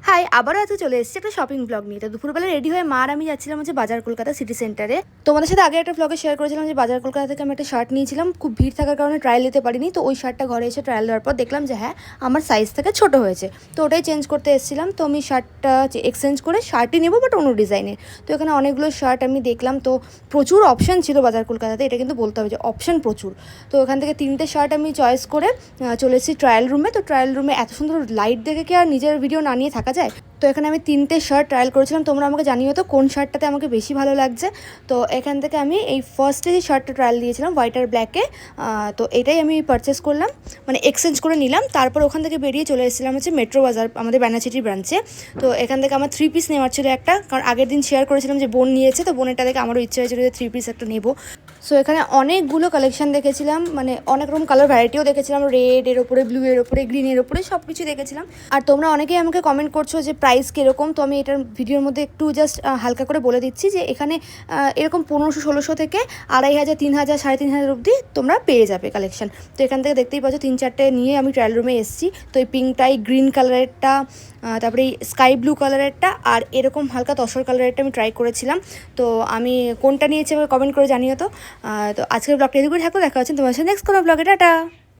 High, আবারও আজকে চলে এসেছি একটা শপিং ব্লগ নিয়ে। তো দুপুরবেলা রেডি হয়ে মা আর আমি যাচ্ছিলাম হচ্ছে বাজার কলকাতা সিটি সেন্টারে। তোমাদের সাথে আগে একটা ব্লগে শেয়ার করেছিলাম যে বাজার কলকাতা থেকে আমি একটা শার্ট নিয়েছিলাম, খুব ভিড় থাকার কারণে ট্রায়াল নিতে পারিনি। তো ওই শার্টটা ঘরে এসে ট্রায়াল দেওয়ার পর দেখলাম যে হ্যাঁ, আমার সাইজ থেকে ছোট হয়েছে। তো ওটাই চেঞ্জ করতে এসেছিলাম। তো আমি শার্টটা এক্সচেঞ্জ করে শার্টই নেবো, বাট অন্য ডিজাইনের। তো এখানে অনেকগুলো শার্ট আমি দেখলাম। তো প্রচুর অপশান ছিল বাজার কলকাতাতে, এটা কিন্তু বলতে হবে যে অপশান প্রচুর। তো ওখান থেকে 3টে শার্ট আমি চয়েস করে চলে এসেছি ট্রায়াল রুমে। তো ট্রায়াল রুমে এত সুন্দর লাইট দেখে কি আর নিজের ভিডিও না নিয়ে থাকা যায়। তো এখানে আমি 3টে শার্ট ট্রায়াল করেছিলাম। তোমরা আমাকে জানিও তো কোন শার্টটাতে আমাকে বেশি ভালো লাগছে। তো এখান থেকে আমি এই ফার্স্টে যে শার্টটা ট্রায়াল দিয়েছিলাম হোয়াইট আর ব্ল্যাকে, তো এটাই আমি পারচেস করলাম, মানে এক্সচেঞ্জ করে নিলাম। তারপর ওখান থেকে বেরিয়ে চলে এসেছিলাম হচ্ছে মেট্রো বাজার, আমাদের ব্যানাচিটি ব্রাঞ্চে। তো এখান থেকে আমার 3 পিস নেওয়ার ছিল একটা, কারণ আগের দিন শেয়ার করেছিলাম যে বোন নিয়েছে। তো বোনেরটা দেখে আমারও ইচ্ছে হয়েছিল যে 3 পিস একটা নেবো। সো এখানে অনেকগুলো কালেকশন দেখেছিলাম, মানে অনেক রকম কালার ভ্যারাইটিও দেখেছিলাম, রেড এর ওপরে, ব্লু এর ওপরে, গ্রিনের ওপরে, সব কিছু দেখেছিলাম। আর তোমরা অনেকেই আমাকে কমেন্ট করছো যে প্রাইস কীরকম। তো আমি এটার ভিডিওর মধ্যে একটু জাস্ট হালকা করে বলে দিচ্ছি যে এখানে এরকম 1500-1600 থেকে 2500, 3000, 3500 অবধি তোমরা পেয়ে যাবে কালেকশন। তো এখান থেকে দেখতেই পাচ্ছ 3-4টে নিয়ে আমি ট্রায়াল রুমে এসেছি। তো এই পিঙ্কটাই, গ্রিন কালারেরটা, তারপরে এই স্কাই ব্লু কালারেরটা, আর এরকম হালকা তসর কালারেরটা আমি ট্রাই করেছিলাম। তো আমি কোনটা নিয়েছি আমাকে কমেন্ট করে জানিও তো। তো আজকের ব্লগটা এদিকে থাকলে দেখা হচ্ছে তোমার সাথে নেক্সট কোনো ব্লগে। টাটা।